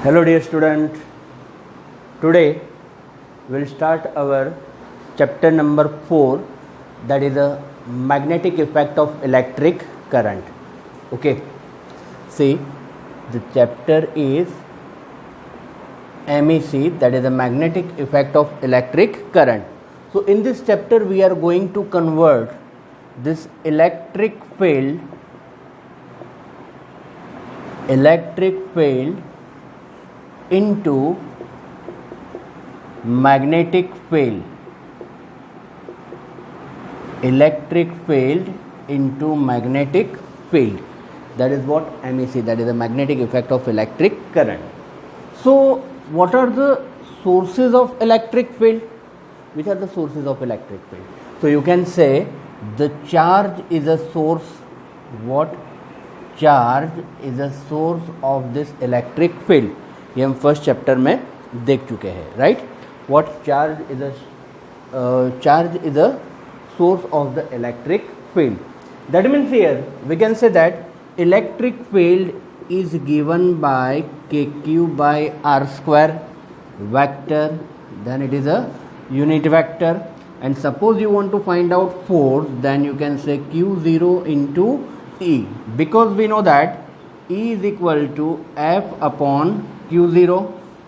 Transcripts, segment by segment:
Hello dear student, today we will start our chapter number 4, that is the magnetic effect of electric current. Okay, see, the chapter is MEC, that is the magnetic effect of electric current. So in this chapter we are going to convert this electric field into magnetic field. Electric field into magnetic field. That is what MEC, that is the magnetic effect of electric current. So what are the sources of electric field? Which are the sources of electric field? So you can say the charge is a source. What? Charge is a source of this electric field. ये हम first chapter में देख चुके हैं, right. What charge is a source of the electric field. That means here we can say that electric field is given by KQ by R square vector, then it is a unit vector. And suppose you want to find out force, then you can say Q0 into E, because we know that E is equal to F upon Q0.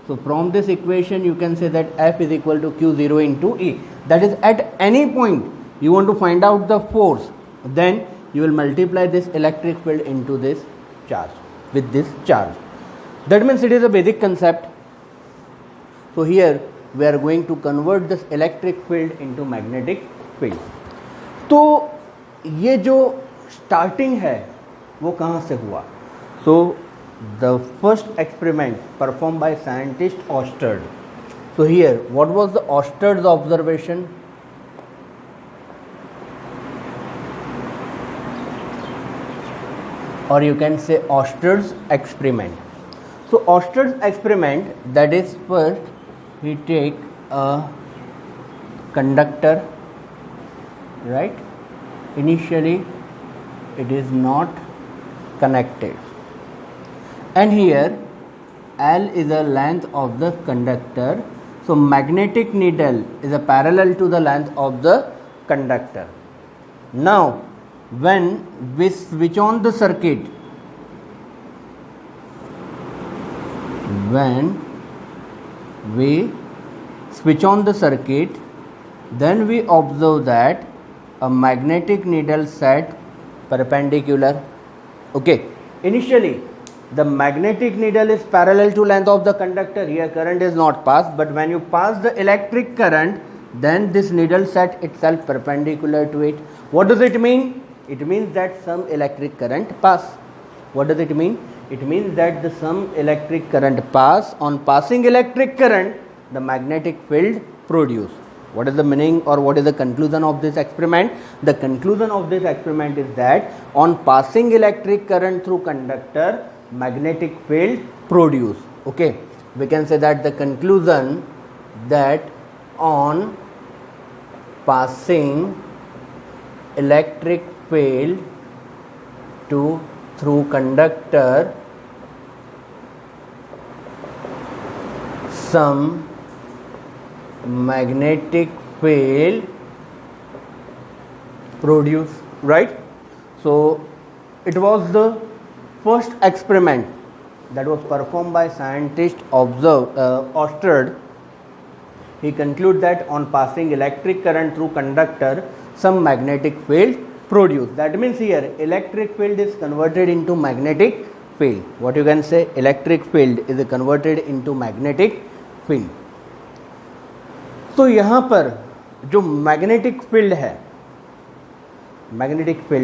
So from this equation you can say that F is equal to Q0 into E. That is, at any point you want to find out the force, then you will multiply this electric field into this charge, with this charge. That means it is a basic concept. So here we are going to convert this electric field into magnetic field. तो ये जो starting है वो कहाँ से हुआ? So the first experiment perform by scientist ऑस्टर्ड. So here what was the ऑस्टर्ड्स observation? और you can से ऑस्टर्ड्स experiment. So ऑस्टर्ड्स experiment, that is first he take a conductor, right. Initially it is not connected, and here L is the length of the conductor. So magnetic needle is a parallel to the length of the conductor. Now when we switch on the circuit, then we observe that a magnetic needle set perpendicular. Okay, initially the magnetic needle is parallel to length of the conductor. Here current is not passed, but when you pass the electric current, then this needle set itself perpendicular to it. What does it mean? It means that some electric current pass. What does it mean? It means that some electric current pass. On passing electric current, the magnetic field produced. What is the meaning or what is the conclusion of this experiment? The conclusion of this experiment is that on passing electric current through conductor, magnetic field produced. Okay, we can say that the conclusion that on passing electric field through conductor, some magnetic field produce, right. So it was the first experiment that was performed by scientist Oersted. He concluded that on passing electric current through conductor, some magnetic field produced. That means here electric field is converted into magnetic field. What you can say, electric field is converted into magnetic field. तो यहाँ पर जो magnetic field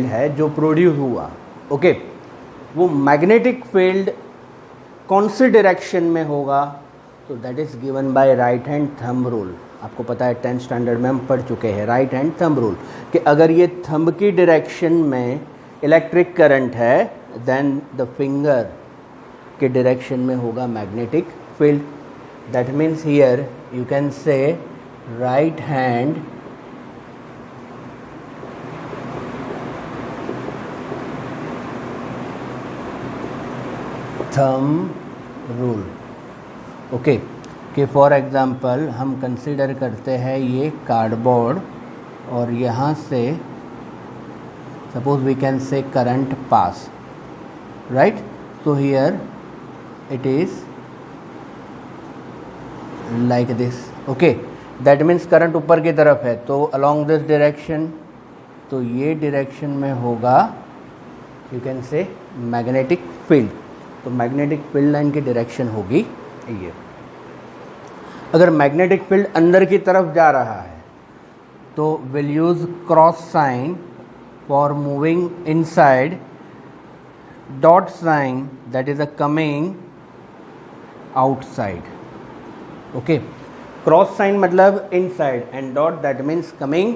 है जो produce हुआ, okay, वो magnetic field कौन से डायरेक्शन में होगा? तो that is given bye right hand thumb rule. आपको पता है 10th स्टैंडर्ड में हम पढ़ चुके हैं राइट हैंड थंब रूल, कि अगर ये थंब की डायरेक्शन में इलेक्ट्रिक करंट है, देन द फिंगर के डायरेक्शन में होगा magnetic field. That means here you can say right hand thumb rule. Okay, कि फॉर एग्ज़ाम्पल हम कंसिडर करते हैं ये कार्डबोर्ड और यहाँ से suppose we can say current pass, right? So here it is like this, okay, that means current ऊपर की तरफ है, तो अलोंग दिस डायरेक्शन, तो ये डायरेक्शन में होगा यू कैन से मैग्नेटिक फील्ड, तो मैग्नेटिक फील्ड लाइन की डायरेक्शन होगी ये। अगर मैग्नेटिक फील्ड अंदर की तरफ जा रहा है तो will use cross sign for moving inside, dot sign that is a coming outside, okay, cross sign मतलब inside and dot that means coming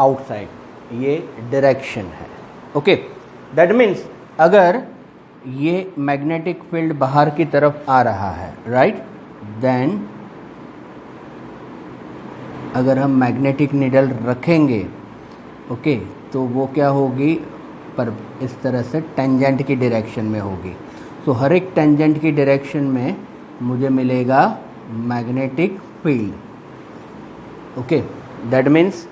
outside, ये डायरेक्शन है, ओके। दैट मीन्स अगर ये मैग्नेटिक फील्ड बाहर की तरफ आ रहा है, राइट, देन अगर हम मैग्नेटिक नीडल रखेंगे, ओके, तो वो क्या होगी, पर इस तरह से टेंजेंट की डायरेक्शन में होगी। तो हर एक टेंजेंट की डायरेक्शन में मुझे मिलेगा magnetic field, okay. That means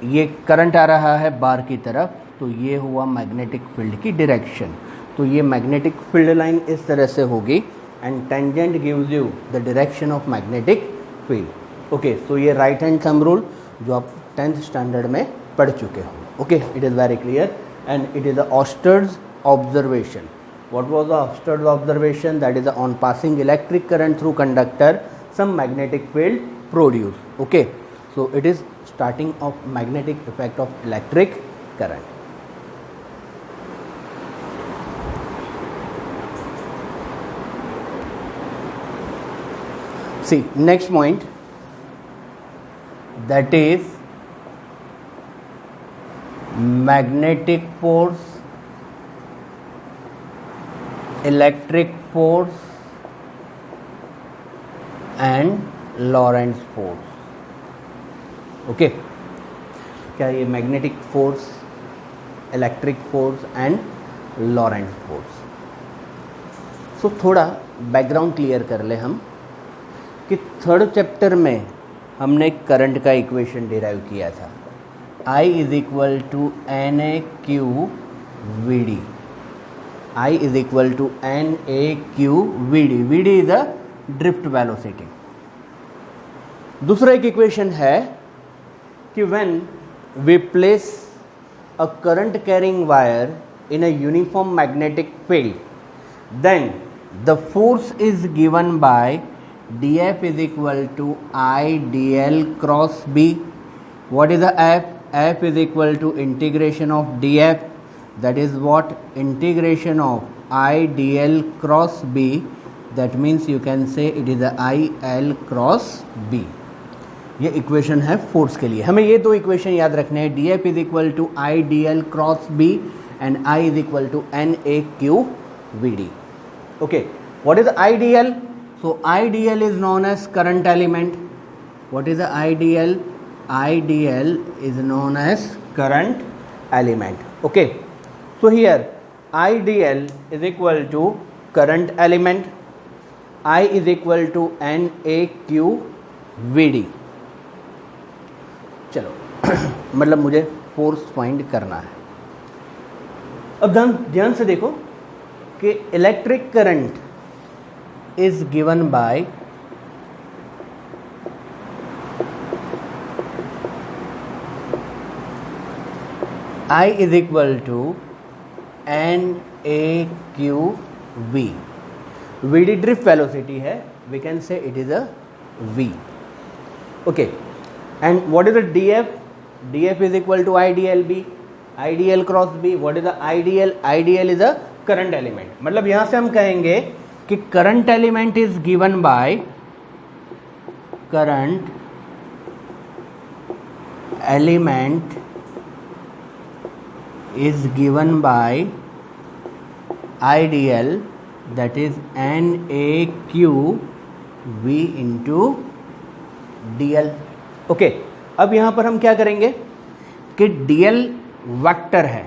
ये करंट आ रहा है बाहर की तरफ, तो ये हुआ मैग्नेटिक फील्ड की डायरेक्शन। तो ये मैग्नेटिक फील्ड लाइन इस तरह से होगी and tangent gives you the direction of magnetic field, okay. So ये राइट हैंड थंब रूल जो आप 10th स्टैंडर्ड में पढ़ चुके हो, okay, it is very clear and it is the oysters observation. What was the Oersted observation? That is on passing electric current through conductor, some magnetic field produced. Okay, so it is starting of magnetic effect of electric current. See, next point, that is magnetic force, electric force and Lorentz force, okay. क्या ये magnetic force, electric force and Lorentz force. So थोड़ा background clear कर ले हम कि 3rd chapter में हमने current का इक्वेशन डिराइव किया था, I is equal to N A Q V D, I is equal to n a q v d, v d is the drift velocity। दूसरा एक इक्वेशन है कि when we place a current carrying wire in a uniform magnetic field, then the force is given by dF is equal to I dl cross b. What is the F? F is equal to integration of dF, that is what, integration of I dl cross b, that means you can say it is the I l cross b। ये equation है force के लिए। हमें ये दो equation याद रखने हैं, dF is equal to I D L cross B and I is equal to N A Q V D, okay. What is I D L? So I D L is known as current element. What is I D L? I D L is known as current element, okay. So here IDL is equal to current element, I is equal to NAQ VD। चलो मतलब मुझे force find करना है। अब ध्यान से देखो कि electric current is given by I is equal to n A Q v, v d drift velocity है, we can say it is a v, okay. And what is the d F? D F is equal to I D l B, I D L cross B. What is the I D L? I D L is a current element. मतलब यहां से हम कहेंगे कि current element is given bye, current element is given by IDL, that is NAQ V into DL, okay. अब यहाँ पर हम क्या करेंगे कि DL वेक्टर है,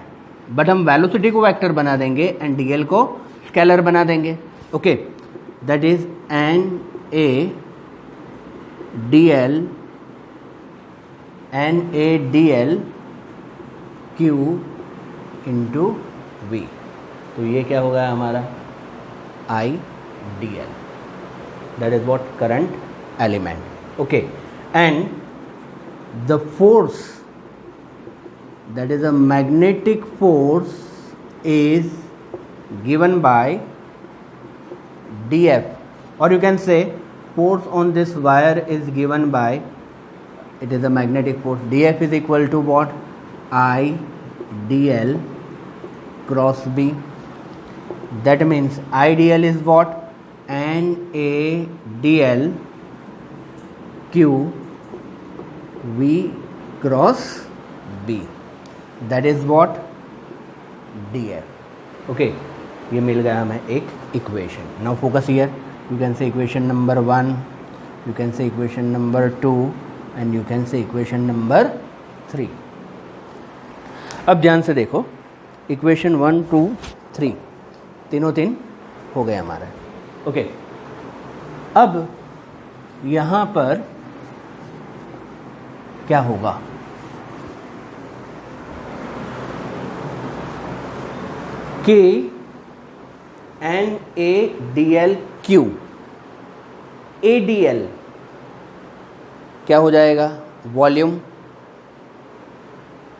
बट हम वेलोसिटी को वेक्टर बना देंगे एंड DL को स्केलर बना देंगे, okay. That is NaDl NaDl Q into V, तो ये क्या होगा हमारा IDL, that is what current element. Okay, and the force, that is a magnetic force, is given by dF, or you can say force on this wire is given by, it is a magnetic force, dF is equal to what? IDL cross B. That means IDL is what? NaDl Q V cross B, that is what? DF. Okay, ये मिल गया हमें एक equation. Now focus here, you can से equation number 1, you can से equation number 2 and you can से equation number 3. अब ध्यान से देखो, इक्वेशन 1 2 3 तीनों तीन हो गए हमारे. ओके, अब यहाँ पर क्या होगा? K NaDl Q, ADL क्या हो जाएगा? Volume.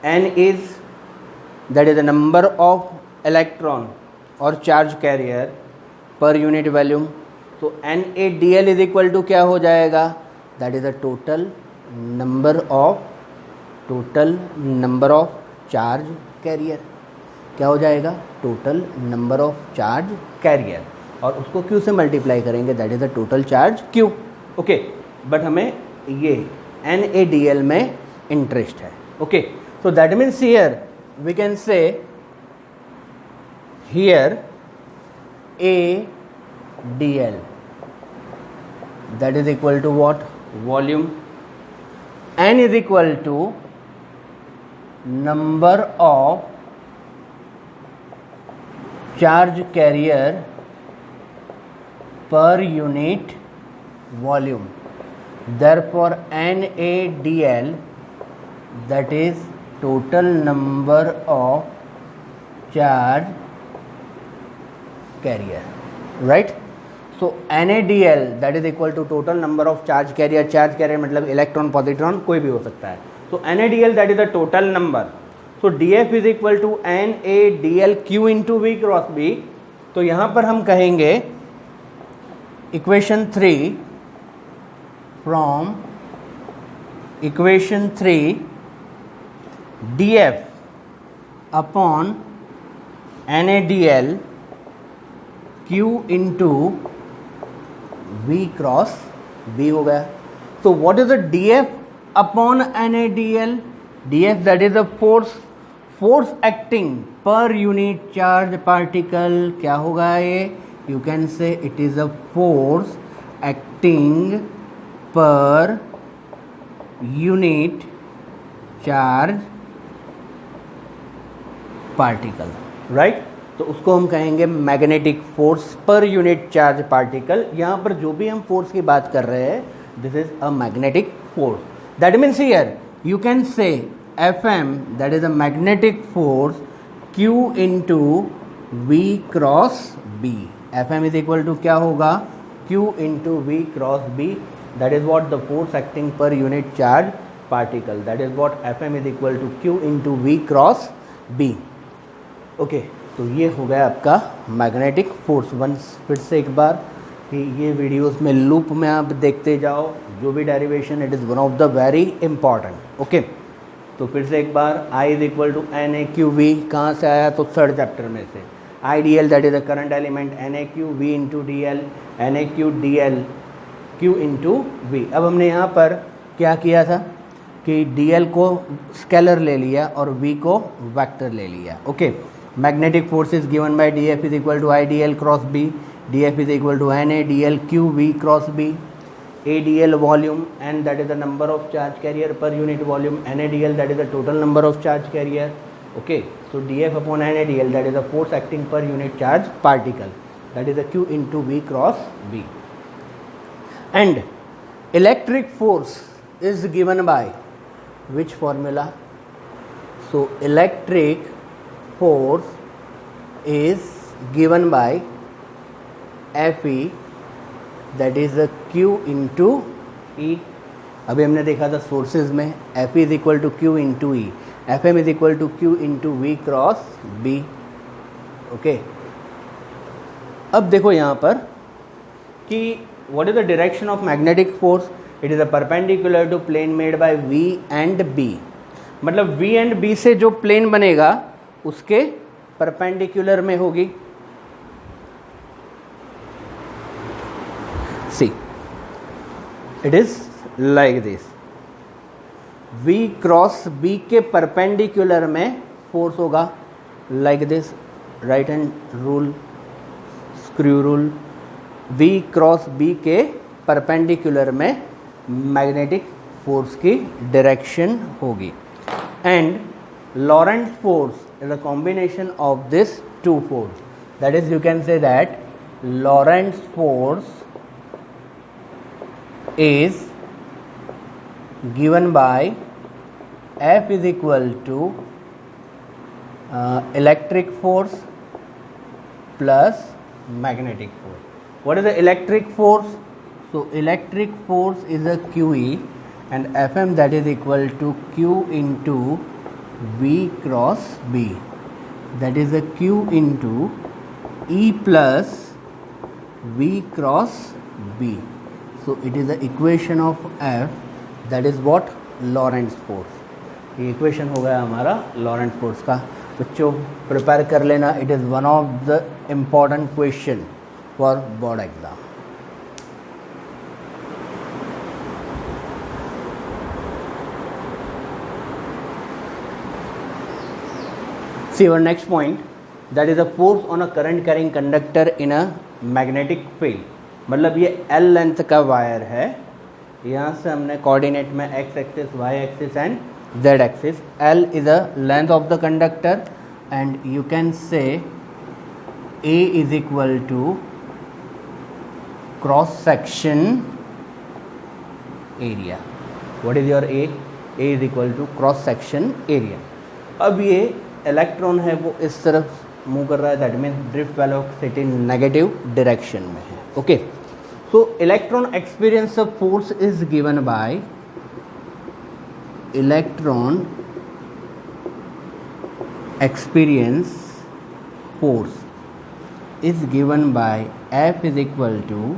N is, that is the number of electron or charge carrier per unit volume. तो NaDl is equal to क्या हो जाएगा? That is the total number of charge carrier. क्या हो जाएगा? Total number of charge carrier, और उसको Q से मल्टीप्लाई करेंगे, that is the total charge Q. Okay, but हमें ये NaDl में इंटरेस्ट है. Okay, so that means here we can say here ADL, that is equal to what? Volume. N is equal to number of charge carrier per unit volume. Therefore NaDl, that is total number of charge carrier, right? So NaDl, that is equal to total number of charge carrier. charge carrier मतलब electron positron कोई भी हो सकता है. So NaDl, that is the total number. So DF is equal to NaDl Q into V cross B. तो यहाँ पर हम कहेंगे equation 3, from equation 3 DF upon NaDl Q into V cross B हो गया. तो what is the DF upon NaDl? DF, that is the force acting per unit charge particle. क्या होगा ये? You can say it is a force acting per unit charge particle, right? तो उसको हम कहेंगे magnetic force per unit charge particle. यहाँ पर जो भी हम फोर्स की बात कर रहे हैं, this is a magnetic force. That means here you can say Fm, that is a magnetic force Q into V cross B. Fm is equal to क्या होगा? Q into V cross B, that is what the force acting per unit charge particle, that is what Fm is equal to Q into V cross B. Okay, तो ये हो गया आपका magnetic force. Once फिर से एक बार कि ये वीडियोस में लूप में आप देखते जाओ, जो भी derivation, it is one of the very important. Okay, तो फिर से एक बार I is equal to NaQV कहाँ से आया? तो थर्ड चैप्टर में से. IDL, that is the current element, NaQV into DL, NaQDL Q into V. अब हमने यहाँ पर क्या किया था कि DL को स्केलर ले लिया और V को वेक्टर ले लिया. Okay, magnetic force is given by DF is equal to IDL cross B. DF is equal to NaDl Q V cross B. ADL volume, and that is the number of charge carrier per unit volume. NaDl, that is the total number of charge carrier. Okay, so DF upon NaDl, that is the force acting per unit charge particle, that is the Q into V cross B. and electric force is given by which formula? So electric force is given by Fe, that is a Q into E. अभी हमने देखा था sources में Fe is equal to q into E, Fm is equal to q into v cross B. Okay, अब देखो यहाँ पर कि what is the direction of magnetic force. It is a perpendicular to plane made by V and B. मतलब V and B से जो plane बनेगा उसके परपेंडिकुलर में होगी. See, it is like this. V cross B के perpendicular में force होगा like this. Right hand rule, screw rule. V cross B के परपेंडिकुलर में मैग्नेटिक फोर्स की डायरेक्शन होगी. And Laurent force is a combination of this two force. That is, you can say that Lorentz force is given by F is equal to electric force plus magnetic force. What is the electric force? So electric force is a QE and Fm, that is equal to Q into V cross B, that is a Q into E plus V cross B. So it is the equation of F, that is what? Lorentz force. ये equation हो गया हमारा Laurent force का. बच्चों prepare कर लेना, it is one of the important question for board exam. See our next point, that is a force on a current carrying conductor in a magnetic field. मतलब ये L length का wire है, यहाँ से हमने coordinate में x axis, y axis and z axis. L is the length of the conductor and you can say A is equal to cross section area. What is your A? A is equal to cross section area. अब ये electron है वो इस तरफ move कर रहा है, that means drift velocity negative direction में है. Okay, so electron experience of force is given by electron experience force is given by F is equal to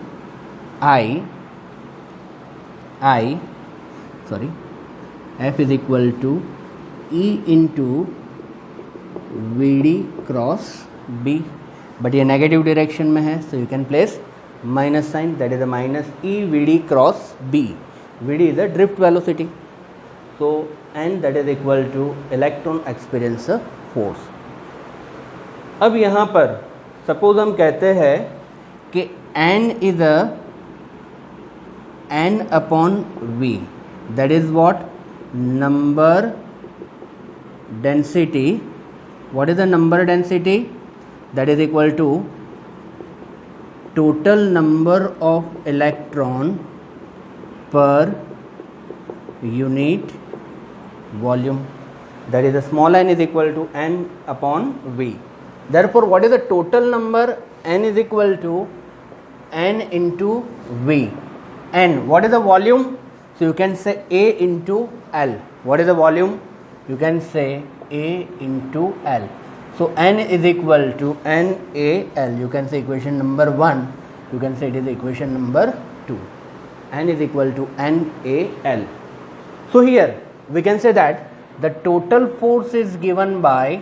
F is equal to E into VD cross B. But ये negative direction में है, so you can place minus sign, that is a minus E VD cross B. VD is a drift velocity. So N that is equal two electron experience force. अब यहाँ पर suppose हम कहते हैं कि N is a N upon V, that is what? Number density. What is the number density? That is equal to total number of electron per unit volume. That is the small n is equal to n upon V. Therefore, what is the total number? N is equal to n into V. N, what is the volume? So you can say A into L. What is the volume? You can say A into L. So N is equal to NaL. You can say equation number 1. You can say it is equation number 2. N is equal to NaL. So here we can say that the total force is given by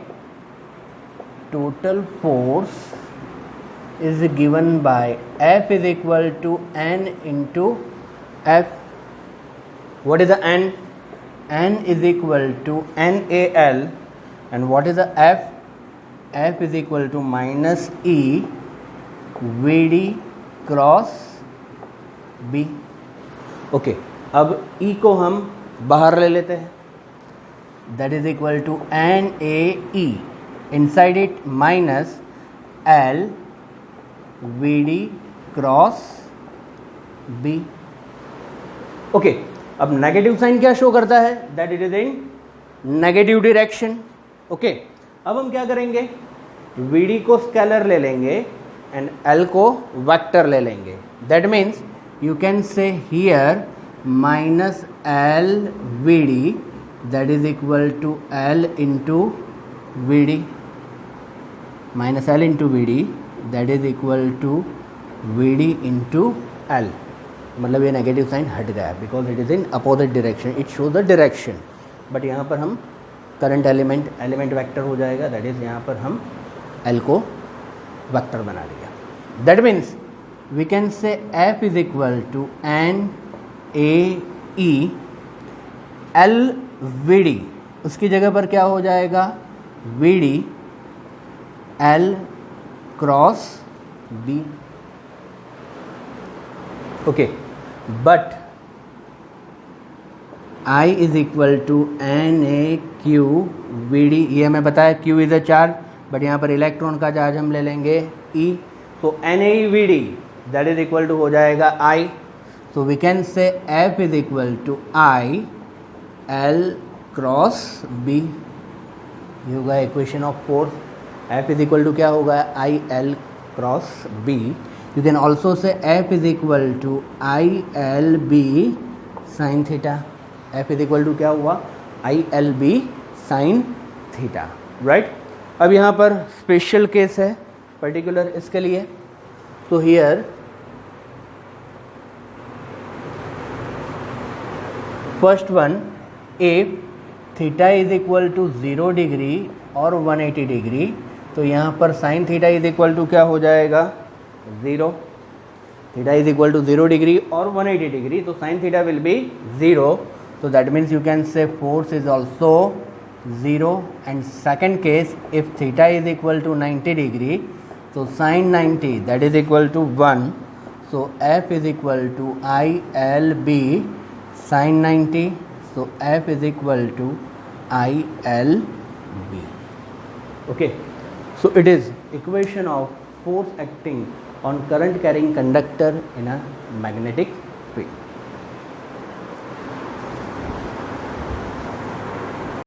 F is equal to N into F. What is the N? N is equal to NaL. And what is the F? F is equal to minus E VD cross B. Okay, अब E को हम बाहर ले लेते हैं, that is equal to NaE. Inside it minus L VD cross B. Okay, अब negative sign क्या show करता है? That it is in negative direction. Okay, अब हम क्या करेंगे? VD को स्केलर ले लेंगे एंड L को वेक्टर ले लेंगे। That means you can say here minus L VD that is equal to L into VD, minus L into VD that is equal to VD into L। मतलब ये negative sign हट गया because it is in opposite direction, it show the direction. But यहाँ पर हम current element vector हो जाएगा, that is यहाँ पर हम L को वेक्टर बना लिया। That means we can say F is equal to N A E L VD, उसकी जगह पर क्या हो जाएगा? VD L cross B। Okay, but I is equal to NaQ VD, ये हमें बताया Q is a charge, but यहाँ पर इलेक्ट्रॉन का चार्ज हम ले लेंगे E, तो NaVD that is equal to हो जाएगा I। तो we can say F is equal to I L cross B, ये होगा equation of force. F is equal to क्या होगा? I L cross B। You can also say F is equal to ILB sin theta। F is equal to क्या हुआ? ILB sin theta, right? अब यहाँ पर special case है particular इसके लिए। तो here first one, if theta is equal to 0 degree और 180 डिग्री, तो यहाँ पर sine theta is equal to क्या हो जाएगा? 0। Theta is equal to 0 degree और 180 डिग्री, तो साइन थीटा विल बी 0। तो that means you can say force is also 0। And second case, if theta is equal to 90 degree, तो sine 90 that is equal to 1। So F is equal to ILB sine 90, so F is equal to ILB। Okay, so it is equation of force acting on current carrying conductor in a magnetic field.